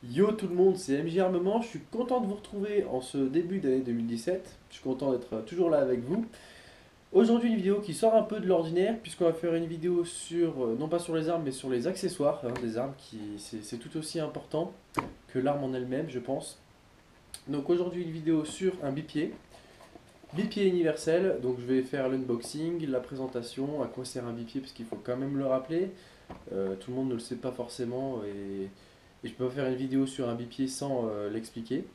Yo tout le monde, c'est MJ Armement, je suis content de vous retrouver en ce début d'année 2017, je suis content d'être toujours là avec vous. Aujourd'hui une vidéo qui sort un peu de l'ordinaire puisqu'on va faire une vidéo sur, non pas sur les armes mais sur les accessoires, des armes qui c'est tout aussi important que l'arme en elle-même je pense. Donc aujourd'hui une vidéo sur un bipied, bipied universel, donc je vais faire l'unboxing, la présentation, à quoi sert un bipied parce qu'il faut quand même le rappeler. Tout le monde ne le sait pas forcément et je peux pas faire une vidéo sur un bipied sans l'expliquer.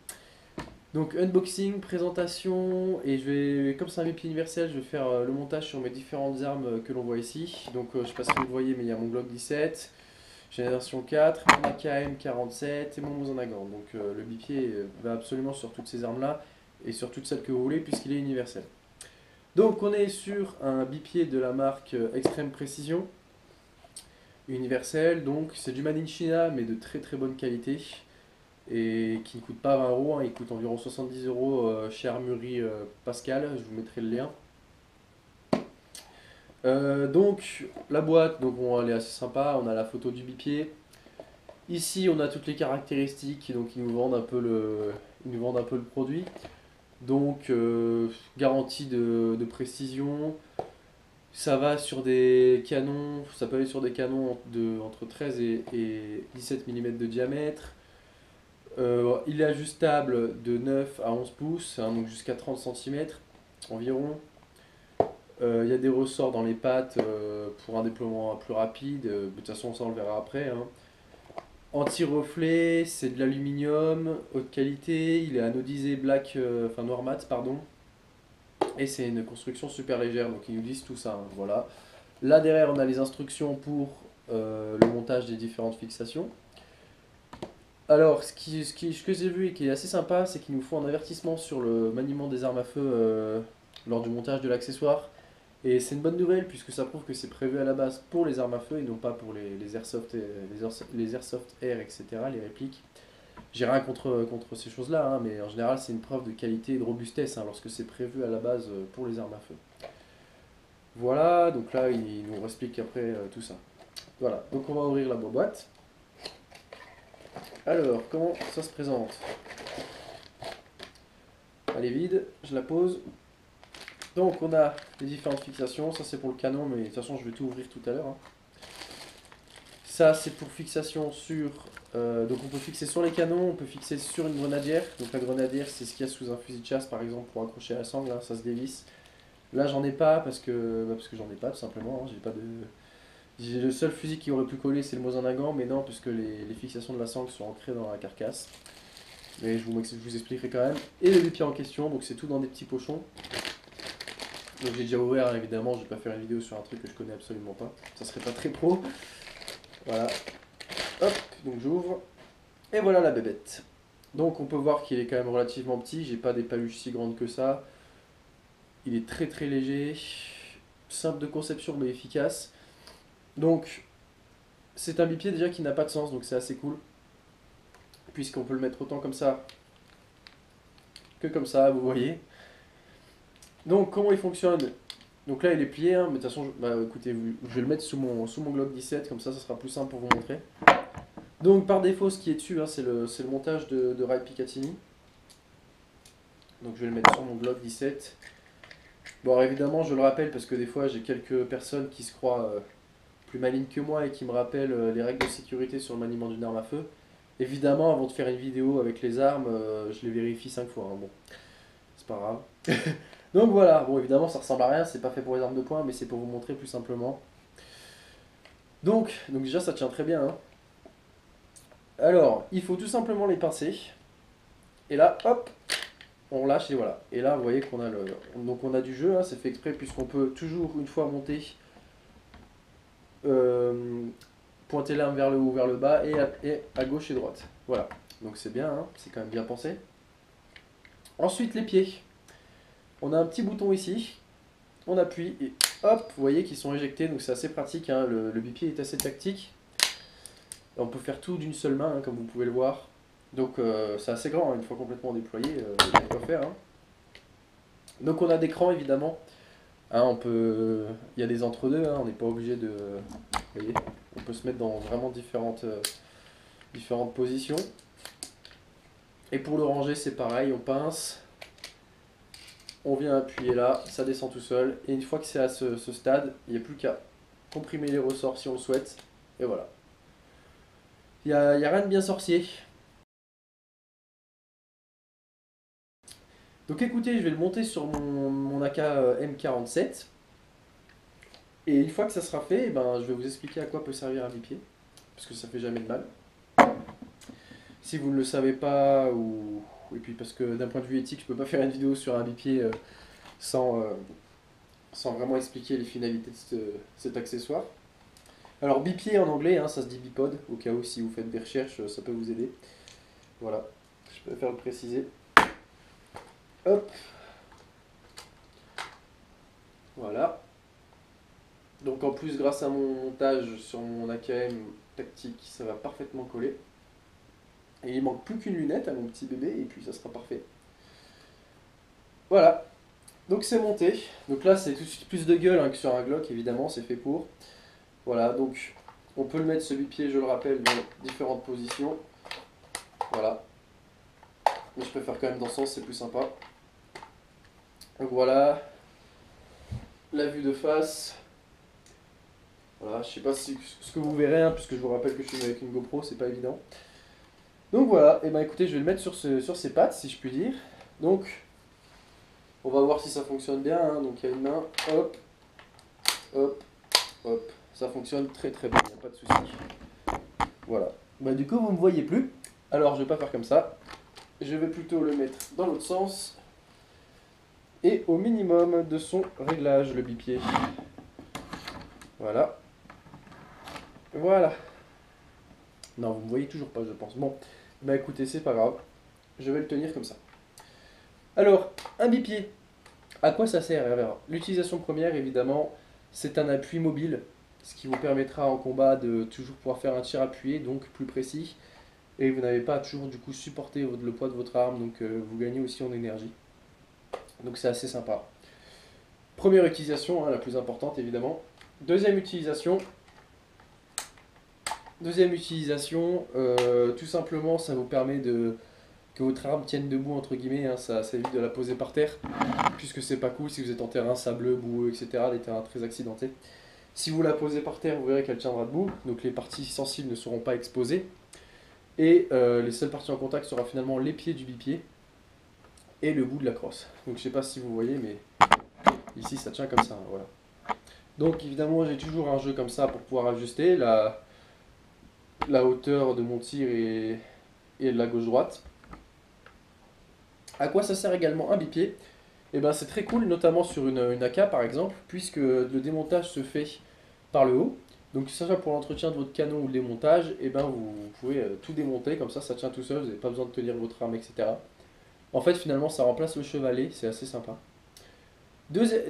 Donc unboxing, présentation, et je vais, comme c'est un bipied universel, je vais faire le montage sur mes différentes armes que l'on voit ici. Donc je sais pas si vous le voyez, mais il y a mon Glock 17, j'ai la version 4, mon AKM 47 et mon Mosin Nagant. Donc le bipied va absolument sur toutes ces armes là et sur toutes celles que vous voulez puisqu'il est universel. Donc on est sur un bipied de la marque Extreme Précision universel, donc c'est du Made in China mais de très très bonne qualité et qui ne coûte pas 20 euros, il coûte environ 70 euros chez Armurerie Pascal, je vous mettrai le lien. Donc la boîte, donc bon, elle est assez sympa, on a la photo du bipied. Ici on a toutes les caractéristiques, donc ils nous vendent un peu le produit. Donc garantie de précision, ça va sur des canons, ça peut aller sur des canons entre 13 et 17 mm de diamètre. Il est ajustable de 9 à 11 pouces, hein, donc jusqu'à 30 cm environ. Il y a des ressorts dans les pattes pour un déploiement plus rapide. De toute façon, ça on le verra après, hein. Anti-reflet, c'est de l'aluminium, haute qualité. Il est anodisé black, enfin noir mat, pardon. Et c'est une construction super légère, donc ils nous disent tout ça, hein, voilà. Là derrière, on a les instructions pour le montage des différentes fixations. Alors, ce que j'ai vu et qui est assez sympa, c'est qu'il nous faut un avertissement sur le maniement des armes à feu lors du montage de l'accessoire. Et c'est une bonne nouvelle puisque ça prouve que c'est prévu à la base pour les armes à feu et non pas pour les airsoft, les airsoft air, etc., les répliques. J'ai rien contre ces choses-là, hein, mais en général, c'est une preuve de qualité et de robustesse, hein, lorsque c'est prévu à la base pour les armes à feu. Voilà, donc là, il nous explique après tout ça. Voilà, donc on va ouvrir la boîte. Alors, comment ça se présente? Elle est vide, je la pose. Donc on a les différentes fixations, ça c'est pour le canon, mais de toute façon je vais tout ouvrir tout à l'heure, hein. Ça c'est pour fixation sur... donc on peut fixer sur les canons, on peut fixer sur une grenadière. Donc la grenadière c'est ce qu'il y a sous un fusil de chasse par exemple pour accrocher à la sangle, hein, ça se dévisse. Là j'en ai pas parce que j'en ai pas tout simplement, hein, j'ai pas de... Le seul fusil qui aurait pu coller c'est le Mosin Nagant, mais non puisque les fixations de la sangle sont ancrées dans la carcasse. Mais je vous expliquerai quand même. Et le bipied en question, donc c'est tout dans des petits pochons. Donc j'ai déjà ouvert, hein, évidemment, je vais pas faire une vidéo sur un truc que je connais absolument pas. Ça serait pas très pro. Voilà. Hop, donc j'ouvre. Et voilà la bébête. Donc on peut voir qu'il est quand même relativement petit. J'ai pas des paluches si grandes que ça. Il est très très léger. Simple de conception mais efficace. Donc c'est un bipied déjà qui n'a pas de sens, donc c'est assez cool. Puisqu'on peut le mettre autant comme ça que comme ça, vous voyez. Donc comment il fonctionne? Donc là il est plié, hein, mais de toute façon, bah, écoutez, je vais le mettre sous mon Glock 17, comme ça sera plus simple pour vous montrer. Donc par défaut ce qui est dessus, hein, c'est le montage de Ray Picatinny. Donc je vais le mettre sur mon Glock 17. Bon alors évidemment je le rappelle parce que des fois j'ai quelques personnes qui se croient plus malignes que moi et qui me rappellent les règles de sécurité sur le maniement d'une arme à feu. Évidemment avant de faire une vidéo avec les armes, je les vérifie 5 fois, hein, bon, c'est pas grave. Donc voilà, bon évidemment ça ressemble à rien, c'est pas fait pour les armes de poing mais c'est pour vous montrer plus simplement. Donc déjà ça tient très bien, hein. Alors il faut tout simplement les pincer. Et là hop, on lâche et voilà. Et là, vous voyez qu'on a donc on a du jeu, hein, c'est fait exprès puisqu'on peut toujours une fois monter euh, pointer l'arme vers le haut ou vers le bas et à gauche et droite. Voilà. Donc c'est bien, hein, c'est quand même bien pensé. Ensuite les pieds. On a un petit bouton ici. On appuie et hop, vous voyez qu'ils sont éjectés. Donc c'est assez pratique, hein, le bipied est assez tactique. Et on peut faire tout d'une seule main, hein, comme vous pouvez le voir. Donc c'est assez grand, hein, une fois complètement déployé, il y a quoi faire, hein. Donc on a d'écran évidemment. Hein, il y a des entre-deux, hein, on n'est pas obligé de... Vous voyez, on peut se mettre dans vraiment différentes positions. Et pour le ranger, c'est pareil, on pince, on vient appuyer là, ça descend tout seul. Et une fois que c'est à ce stade, il n'y a plus qu'à comprimer les ressorts si on le souhaite. Et voilà. Il y a rien de bien sorcier. Donc écoutez, je vais le monter sur mon AK M47. Et une fois que ça sera fait, eh ben, je vais vous expliquer à quoi peut servir un bipied. Parce que ça fait jamais de mal. Si vous ne le savez pas, ou... Et puis parce que d'un point de vue éthique, je peux pas faire une vidéo sur un bipied sans, sans vraiment expliquer les finalités de cet accessoire. Alors bipied en anglais, hein, ça se dit bipod, au cas où si vous faites des recherches, ça peut vous aider. Voilà, je préfère le préciser. Hop. Voilà. Donc en plus, grâce à mon montage sur mon AKM tactique, ça va parfaitement coller. Et il manque plus qu'une lunette à mon petit bébé et puis ça sera parfait. Voilà. Donc c'est monté. Donc là c'est tout de suite plus de gueule hein, que sur un Glock évidemment, c'est fait pour. Voilà, donc on peut le mettre ce bipied, je le rappelle, dans différentes positions. Voilà. Mais je préfère quand même dans ce sens, c'est plus sympa. Donc voilà. La vue de face. Voilà, je sais pas si, ce que vous verrez, hein, puisque je vous rappelle que je suis avec une GoPro, c'est pas évident. Donc voilà, et ben écoutez, je vais le mettre sur ses pattes, si je puis dire. Donc, on va voir si ça fonctionne bien. Hein. Donc il y a une main, hop, hop, hop. Ça fonctionne très très bien, il n'y a pas de souci. Voilà. Bah du coup, vous ne me voyez plus. Alors je vais pas faire comme ça. Je vais plutôt le mettre dans l'autre sens. Et au minimum de son réglage, le bipied. Voilà. Voilà. Non, vous ne me voyez toujours pas, je pense. Bon, bah écoutez, c'est pas grave. Je vais le tenir comme ça. Alors, un bipied. À quoi ça sert? Alors, l'utilisation première, évidemment, c'est un appui mobile, ce qui vous permettra en combat de toujours pouvoir faire un tir appuyé, donc plus précis. Et vous n'avez pas à toujours du coup supporter le poids de votre arme, donc vous gagnez aussi en énergie. Donc c'est assez sympa. Première utilisation, hein, la plus importante évidemment. Deuxième utilisation, tout simplement, ça vous permet que votre arme tienne debout, entre guillemets, hein, ça évite de la poser par terre, puisque c'est pas cool si vous êtes en terrain sableux, boueux, etc., des terrains très accidentés. Si vous la posez par terre, vous verrez qu'elle tiendra debout, donc les parties sensibles ne seront pas exposées, et les seules parties en contact seront finalement les pieds du bipied et le bout de la crosse. Donc je sais pas si vous voyez, mais ici ça tient comme ça, hein, voilà. Donc évidemment j'ai toujours un jeu comme ça pour pouvoir ajuster la hauteur de mon tir et de la gauche-droite. À quoi ça sert également un bipied? Et ben c'est très cool, notamment sur une AK par exemple, puisque le démontage se fait par le haut. Donc que ce soit pour l'entretien de votre canon ou le démontage, et ben vous pouvez tout démonter, comme ça tient tout seul, vous n'avez pas besoin de tenir votre arme, etc. En fait finalement ça remplace le chevalet, c'est assez sympa.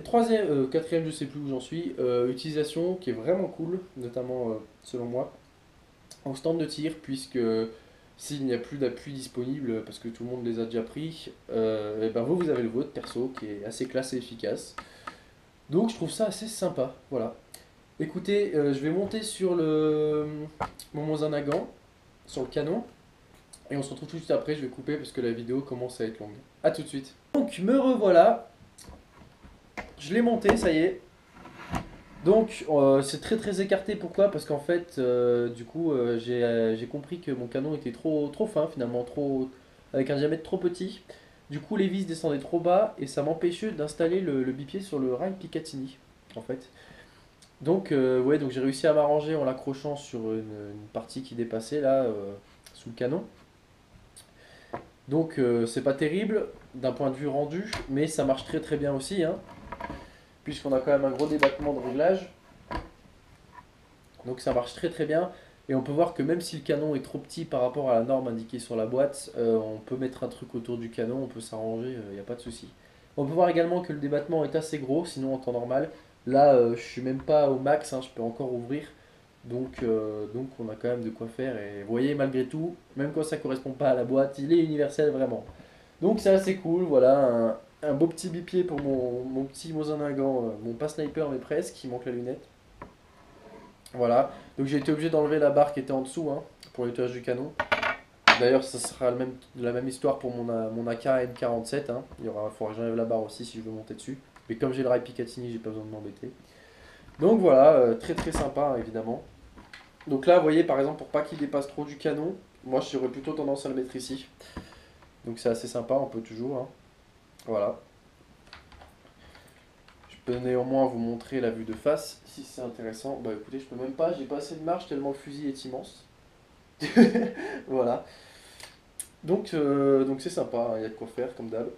Troisième, quatrième, je sais plus où j'en suis, utilisation qui est vraiment cool, notamment selon moi, en stand de tir, puisque s'il n'y a plus d'appui disponible, parce que tout le monde les a déjà pris, et ben vous avez le vôtre perso, qui est assez classe et efficace. Donc je trouve ça assez sympa, voilà. Écoutez, je vais monter sur mon Mosin-Nagant, sur le canon, et on se retrouve tout de suite après, je vais couper parce que la vidéo commence à être longue. A tout de suite. Donc me revoilà, je l'ai monté, ça y est. Donc c'est très très écarté, pourquoi? Parce qu'en fait, du coup, j'ai compris que mon canon était trop fin finalement, avec un diamètre trop petit. Du coup les vis descendaient trop bas et ça m'empêchait d'installer le bipied sur le rail Picatinny en fait. Donc ouais, donc j'ai réussi à m'arranger en l'accrochant sur une partie qui dépassait là, sous le canon. Donc c'est pas terrible d'un point de vue rendu, mais ça marche très très bien aussi, hein, puisqu'on a quand même un gros débattement de réglage. Donc ça marche très très bien. Et on peut voir que même si le canon est trop petit par rapport à la norme indiquée sur la boîte, on peut mettre un truc autour du canon, on peut s'arranger, il n'y a pas de souci. On peut voir également que le débattement est assez gros, sinon en temps normal. Là, je suis même pas au max, hein, je peux encore ouvrir. Donc on a quand même de quoi faire. Et vous voyez, malgré tout, même quand ça correspond pas à la boîte, il est universel vraiment. Donc c'est assez cool, voilà, un beau petit bipied pour mon petit Mosin-Nagant, mon pas sniper mais presque, il manque la lunette. Voilà, donc j'ai été obligé d'enlever la barre qui était en dessous, hein, pour le nettoyage du canon. D'ailleurs, ça sera la même histoire pour mon AK M47. Hein. Il faudra que j'enlève la barre aussi si je veux monter dessus. Mais comme j'ai le rail Picatinny, j'ai pas besoin de m'embêter. Donc voilà, très très sympa hein, évidemment. Donc là, vous voyez par exemple, pour pas qu'il dépasse trop du canon, moi j'aurais plutôt tendance à le mettre ici. Donc c'est assez sympa, on peut toujours. Hein. Voilà. Je peux néanmoins vous montrer la vue de face si c'est intéressant. Bah écoutez, je peux même pas, j'ai pas assez de marge tellement le fusil est immense. Voilà. Donc c'est sympa, hein, il y a de quoi faire comme d'hab.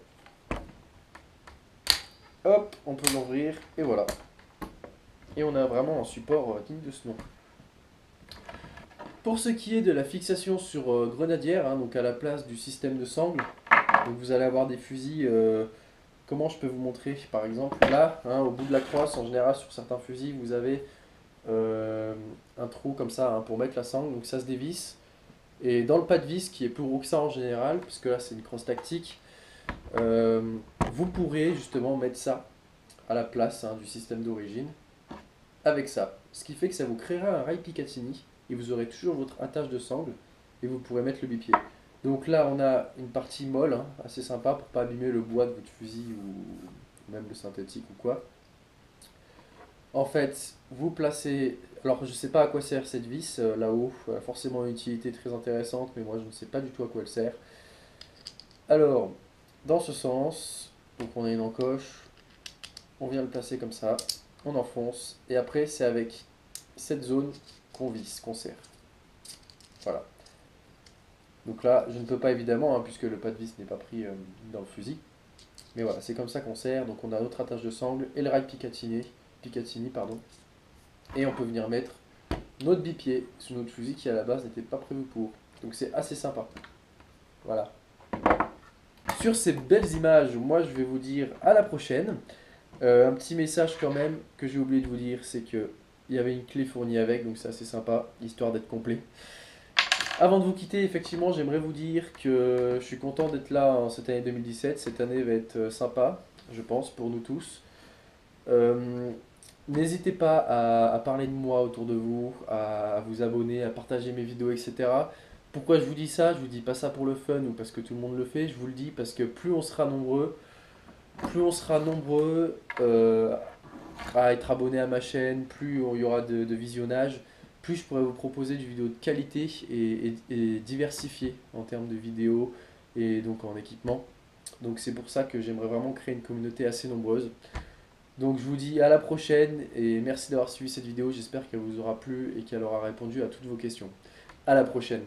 Hop, on peut l'ouvrir et voilà. Et on a vraiment un support digne de ce nom. Pour ce qui est de la fixation sur grenadière, hein, donc à la place du système de sangle, donc vous allez avoir des fusils. Comment je peux vous montrer? Par exemple, là, hein, au bout de la crosse, en général sur certains fusils, vous avez un trou comme ça hein, pour mettre la sangle, donc ça se dévisse. Et dans le pas de vis, qui est plus gros que ça en général, puisque là c'est une crosse tactique, euh, vous pourrez justement mettre ça à la place hein, du système d'origine avec ça. Ce qui fait que ça vous créera un rail Picatinny et vous aurez toujours votre attache de sangle et vous pourrez mettre le bipied. Donc là on a une partie molle, hein, assez sympa pour pas abîmer le bois de votre fusil ou même le synthétique ou quoi. En fait, vous placez. Alors, je sais pas à quoi sert cette vis là-haut. Elle a forcément une utilité très intéressante, mais moi je ne sais pas du tout à quoi elle sert. Alors, dans ce sens, donc on a une encoche, on vient le placer comme ça, on enfonce, et après c'est avec cette zone qu'on visse, qu'on serre. Voilà. Donc là, je ne peux pas évidemment, hein, puisque le pas de vis n'est pas pris dans le fusil. Mais voilà, c'est comme ça qu'on serre. Donc on a notre attache de sangle et le rail Picatinny, pardon. Et on peut venir mettre notre bipied sur notre fusil qui à la base n'était pas prévu pour. Donc c'est assez sympa. Voilà. Sur ces belles images, moi je vais vous dire à la prochaine. Un petit message quand même que j'ai oublié de vous dire, c'est que il y avait une clé fournie avec, donc c'est assez sympa, histoire d'être complet. Avant de vous quitter, effectivement, j'aimerais vous dire que je suis content d'être là en cette année 2017. Cette année va être sympa, je pense, pour nous tous. Euh, N'hésitez pas à parler de moi autour de vous, à vous abonner, à partager mes vidéos, etc. Pourquoi je vous dis ça? Je vous dis pas ça pour le fun ou parce que tout le monde le fait. Je vous le dis parce que plus on sera nombreux à être abonnés à ma chaîne, plus il y aura de visionnage, plus je pourrai vous proposer du vidéo de qualité et diversifié en termes de vidéos et donc en équipement. Donc c'est pour ça que j'aimerais vraiment créer une communauté assez nombreuse. Donc je vous dis à la prochaine et merci d'avoir suivi cette vidéo. J'espère qu'elle vous aura plu et qu'elle aura répondu à toutes vos questions. À la prochaine.